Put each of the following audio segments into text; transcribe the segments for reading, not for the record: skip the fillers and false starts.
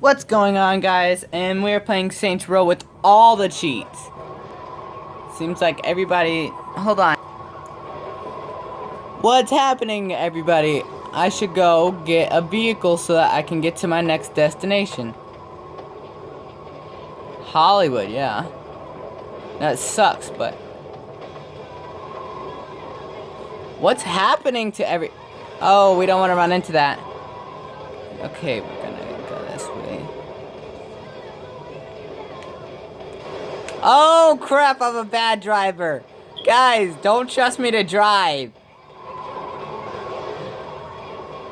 What's going on, guys? And we're playing Saints Row with all the cheats. Seems like everybody... Hold on. What's happening, everybody? I should go get a vehicle so that I can get to my next destination. Hollywood, yeah. That sucks, but... What's happening to every... Oh, we don't want to run into that. Okay, we're gonna go this way. Oh, crap, I'm a bad driver. Guys, don't trust me to drive.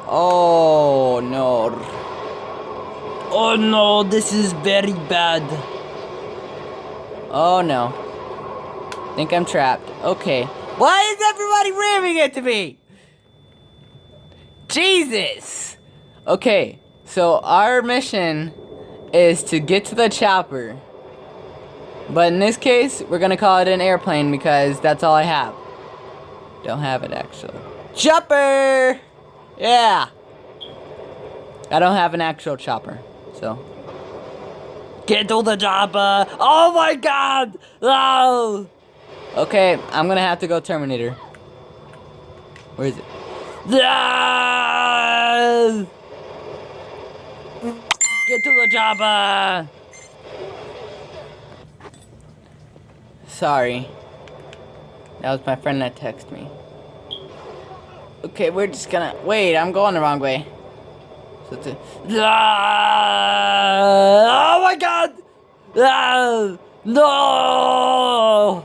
Oh, no. Oh, no, this is very bad. Oh, no. Think I'm trapped. Okay. Why is everybody ramming into me? Jesus. Okay, so our mission is to get to the chopper. But in this case, we're gonna call it an airplane because that's all I have. Don't have it, actually. Chopper! Yeah! I don't have an actual chopper, so... Get to the chopper! Oh my god! Oh! Okay, I'm gonna have to go Terminator. Where is it? Ah! Get to the chopper! Sorry. That was my friend that texted me. Okay, we're just gonna... Wait, I'm going the wrong way. So it's a... Ah! Oh my god! Ah! No!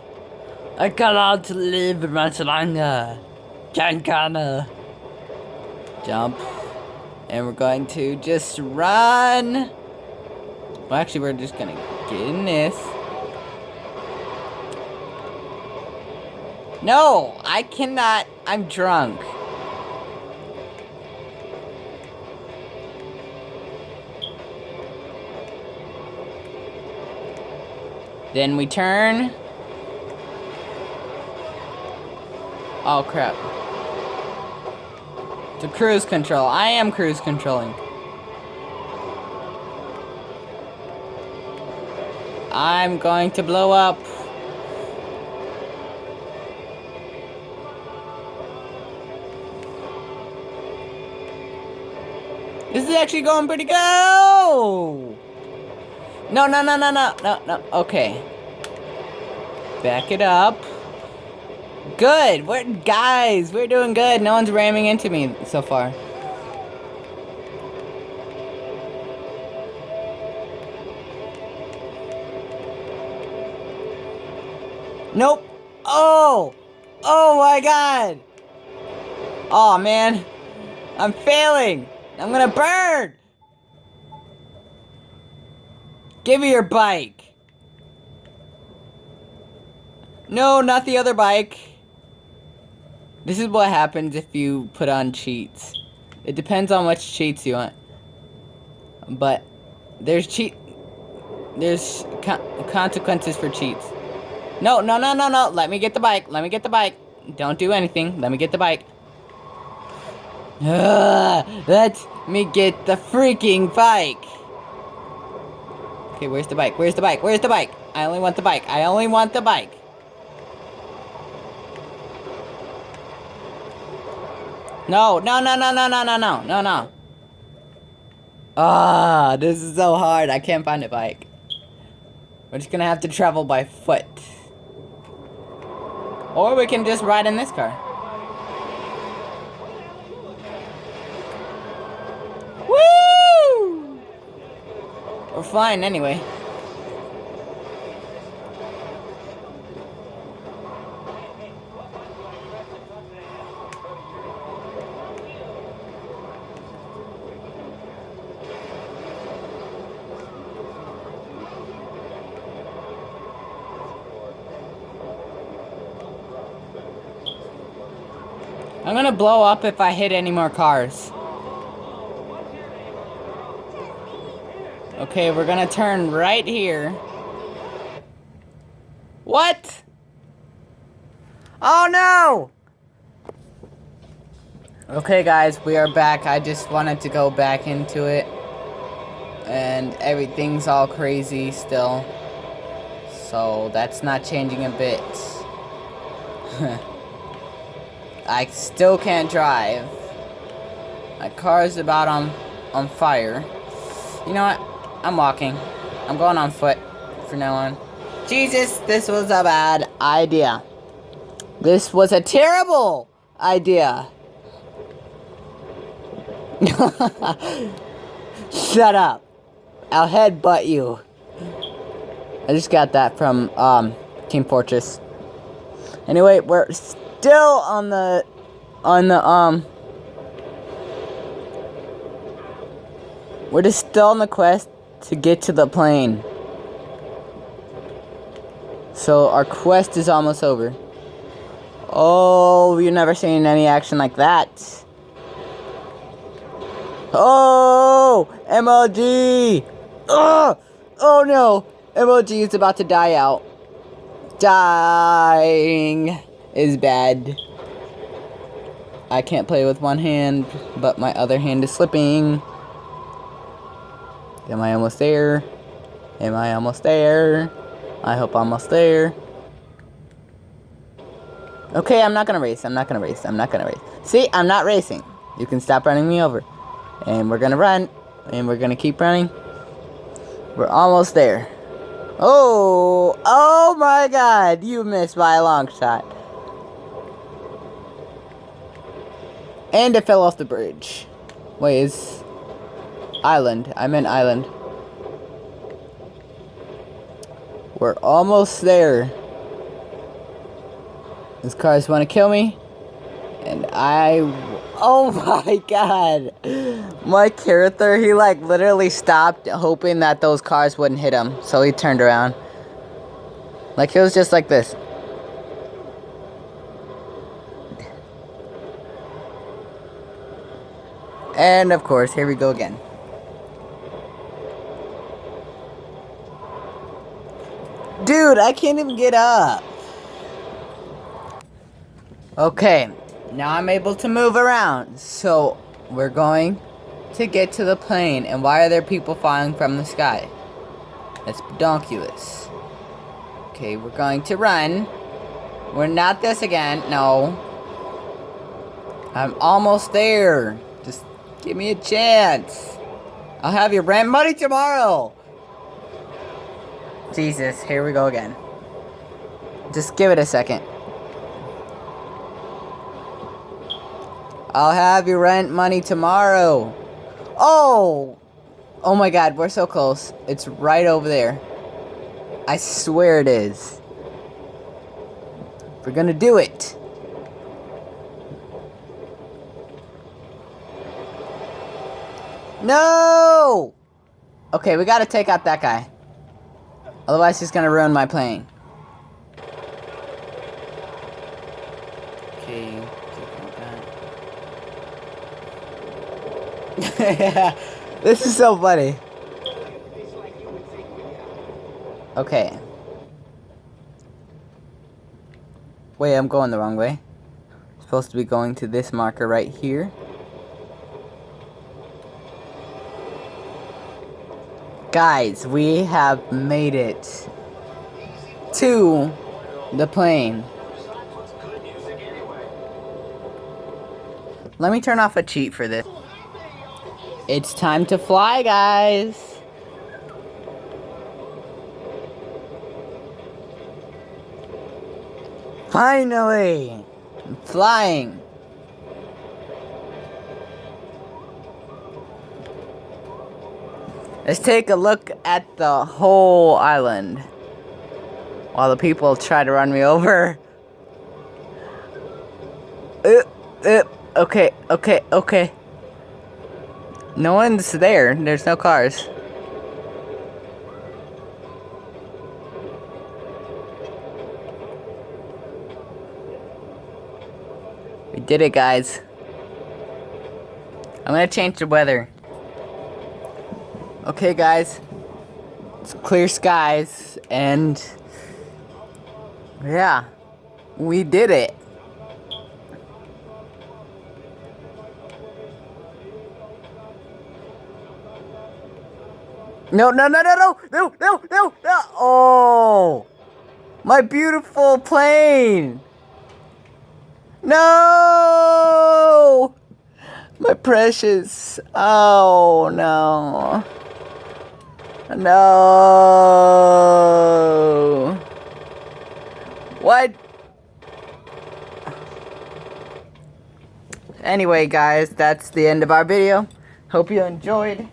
I cannot live much longer. Cancana. Jump. And we're going to just run. Well, actually, we're just gonna get in this. No, I cannot. I'm drunk. Then we turn. Oh, crap. To cruise control. I am cruise controlling. I'm going to blow up. This is actually going pretty good. No, no, no, no, no, no, no. Okay. Back it up. Good. Guys, we're doing good. No one's ramming into me so far. Nope. Oh. Oh my god. Oh man. I'm failing. I'm gonna burn. Give me your bike. No, not the other bike. This is what happens if you put on cheats. It depends on which cheats you want. But there's consequences for cheats. No, no, no, no, no. Let me get the bike. Let me get the bike. Don't do anything. Let me get the bike. Let me get the freaking bike. Okay, where's the bike? Where's the bike? Where's the bike? I only want the bike. I only want the bike. No, no, no, no, no, no, no, no, no, no. Ah, this is so hard. I can't find a bike. We're just gonna have to travel by foot. Or we can just ride in this car. Woo! We're flying anyway. I'm gonna blow up if I hit any more cars. Okay, we're gonna turn right here. What? Oh no! Okay guys, we are back. I just wanted to go back into it. and everything's all crazy still. So that's not changing a bit. I still can't drive. My car's about on fire. You know what? I'm walking. I'm going on foot from now on. Jesus, this was a bad idea. This was a terrible idea. Shut up. I'll headbutt you. I just got that from Team Fortress. Anyway, we're still on the we're just still on the quest to get to the plane. So our quest is almost over. Oh, you've never seen any action like that. Oh, MLG! Oh no, MLG is about to die out. Dying is bad. I can't play with one hand, but my other hand is slipping. Am I almost there? Am I almost there? I hope I'm almost there. Okay, I'm not gonna race. I'm not gonna race. I'm not gonna race. See, I'm not racing. You can stop running me over. And we're gonna run. And we're gonna keep running. We're almost there. Oh! Oh my god! You missed by a long shot. And it fell off the bridge. Wait, is... Island. I meant island. We're almost there. These cars want to kill me. And oh my god. My character, he like literally stopped hoping that those cars wouldn't hit him. So he turned around. Like it was just like this. And of course, here we go again. Dude, I can't even get up. Okay, now I'm able to move around. So, we're going to get to the plane. And why are there people falling from the sky? That's pedonculous. Okay, we're going to run. We're not this again. No. I'm almost there. Just give me a chance. I'll have your rent money tomorrow. Jesus, here we go again. Just give it a second. I'll have your rent money tomorrow. Oh! Oh my god, we're so close. It's right over there. I swear it is. We're gonna do it. No! Okay, we gotta take out that guy. Otherwise, he's gonna ruin my plane. Okay, this is so funny. Okay. Wait, I'm going the wrong way. I'm supposed to be going to this marker right here. Guys, we have made it to the plane. Let me turn off a cheat for this. It's time to fly, guys. Finally! I'm flying. Let's take a look at the whole island while the people try to run me over. Okay. No one's there. There's no cars. We did it, guys. I'm gonna change the weather. Okay, guys. It's clear skies, and yeah, we did it. No, no, no, no, no, no, no, no, no. Oh, my beautiful plane. No, my precious. Oh, no. No. What? Anyway, guys, that's the end of our video. Hope you enjoyed.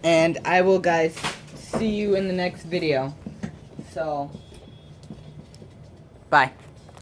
And I will, guys, see you in the next video. So, bye.